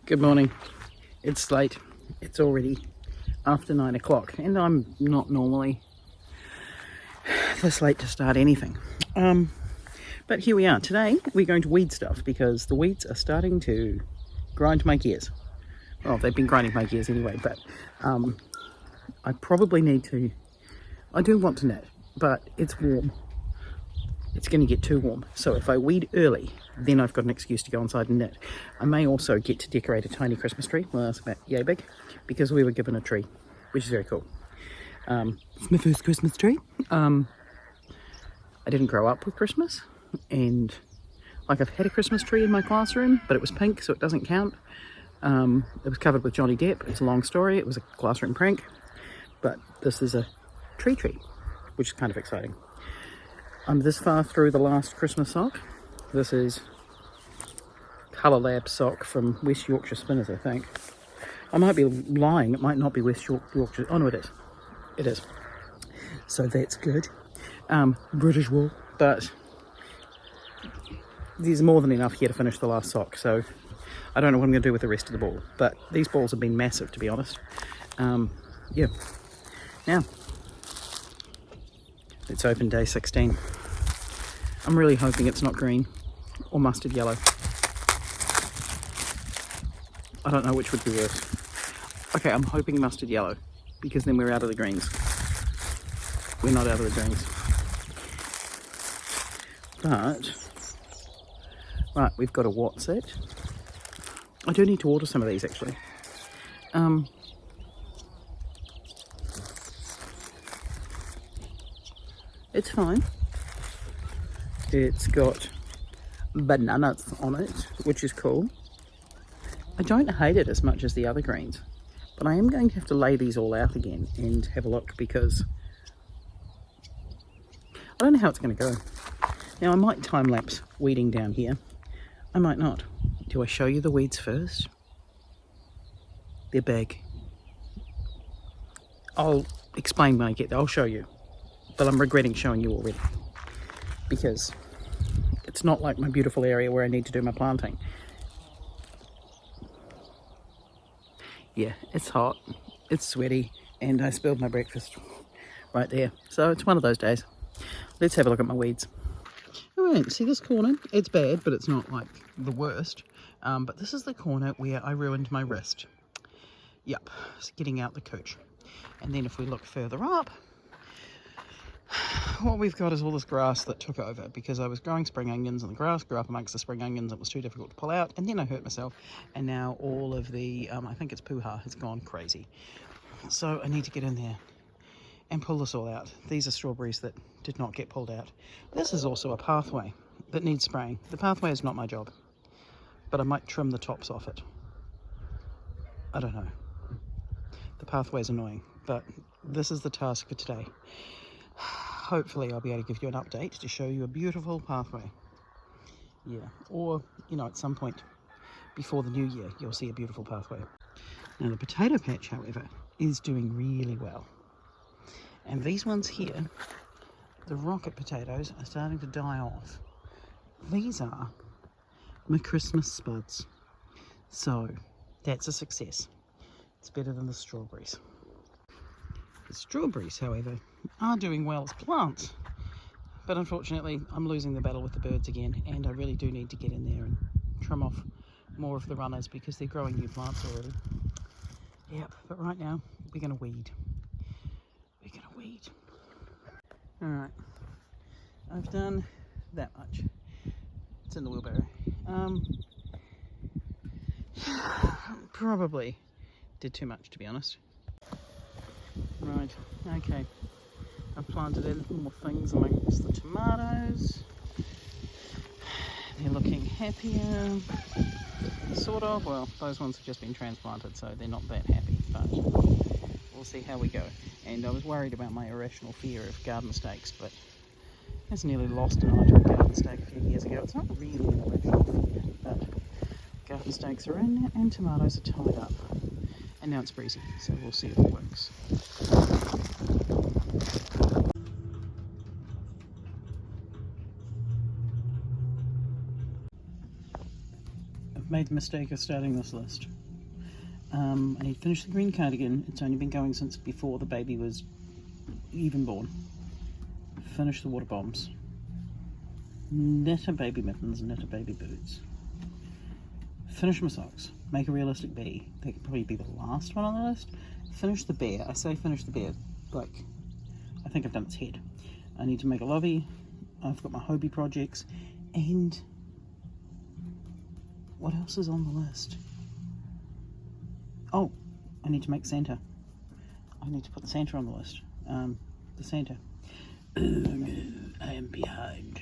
Good morning. It's late. It's already after 9 o'clock and I'm not normally this late to start anything. But here we are. Today we're going to weed stuff because the weeds are starting to grind my gears. Well, they've been grinding my gears anyway, but I probably need to... I do want to net, but it's warm. It's going to get too warm. So if I weed early, then I've got an excuse to go inside and knit. I may also get to decorate a tiny Christmas tree. Well, it's about yay big, because we were given a tree, which is very cool. It's my first Christmas tree. I didn't grow up with Christmas, and like I've had a Christmas tree in my classroom, but it was pink, so it doesn't count. It was covered with Johnny Depp. It's a long story. It was a classroom prank, but this is a tree, which is kind of exciting. I'm this far through the last Christmas sock. This is Colour Lab sock from West Yorkshire Spinners, I think. I might be lying, it might not be West Yorkshire. Oh no, it is. It is. So that's good. British wool, but there's more than enough here to finish the last sock, so I don't know what I'm going to do with the rest of the ball. But these balls have been massive, to be honest. Yeah. Now, let's open day 16. I'm really hoping it's not green or mustard yellow. I don't know which would be worse. Okay, I'm hoping mustard yellow, because then we're out of the greens. We're not out of the greens. But, right, we've got a Watt set. I do need to order some of these actually. It's fine. It's got bananas on it, which is cool. I don't hate it as much as the other greens, but I am going to have to lay these all out again and have a look, because I don't know how it's going to go. Now I might time lapse weeding down here. I might not. Do I show you the weeds first? They're big. I'll explain when I get there. I'll show you. But I'm regretting showing you already, because it's not like my beautiful area where I need to do my planting. Yeah, it's hot, it's sweaty, and I spilled my breakfast right there. So it's one of those days. Let's have a look at my weeds. Alright, see this corner? It's bad, but it's not like the worst. But this is the corner where I ruined my wrist. Yep, it's getting out the cooch. And then if we look further up, what we've got is all this grass that took over, because I was growing spring onions and the grass grew up amongst the spring onions. It was too difficult to pull out, and then I hurt myself, and now all of the I think it's puha has gone crazy. So I need to get in there and pull this all out. These are strawberries that did not get pulled out. This is also a pathway that needs spraying. The pathway is not my job, but I might trim the tops off it. I don't know. The pathway is annoying, but this is the task for today. Hopefully I'll be able to give you an update to show you a beautiful pathway. Yeah, or, you know, at some point before the new year, you'll see a beautiful pathway. Now the potato patch, however, is doing really well. And these ones here, the rocket potatoes, are starting to die off. These are my Christmas spuds. So that's a success. It's better than the strawberries. The strawberries, however, are doing well as plants, but unfortunately I'm losing the battle with the birds again, and I really do need to get in there and trim off more of the runners, because they're growing new plants already. Yep, but right now we're going to weed. We're going to weed. Alright, I've done that much. It's in the wheelbarrow. Probably did too much, to be honest. Right, okay. I've planted in more things amongst the tomatoes. They're looking happier, sort of. Well, those ones have just been transplanted, so they're not that happy, but we'll see how we go. And I was worried about my irrational fear of garden snakes, but that's nearly lost an eye to a garden snake a few years ago. It's not really an irrational fear, but garden snakes are in and tomatoes are tied up. And now it's breezy, so we'll see if it works. I've made the mistake of starting this list. I need to finish the green cardigan. It's only been going since before the baby was even born. Finish the water bombs. Knit a baby mittens, knit a baby boots. Finish my socks. Make a realistic bee. That could probably be the last one on the list. Finish the bear. I say finish the bear, like, I think I've done its head. I need to make a lobby. I've got my Hobie projects. And what else is on the list? Oh, I need to make Santa. I need to put the Santa on the list. The Santa. Oh no, I am behind.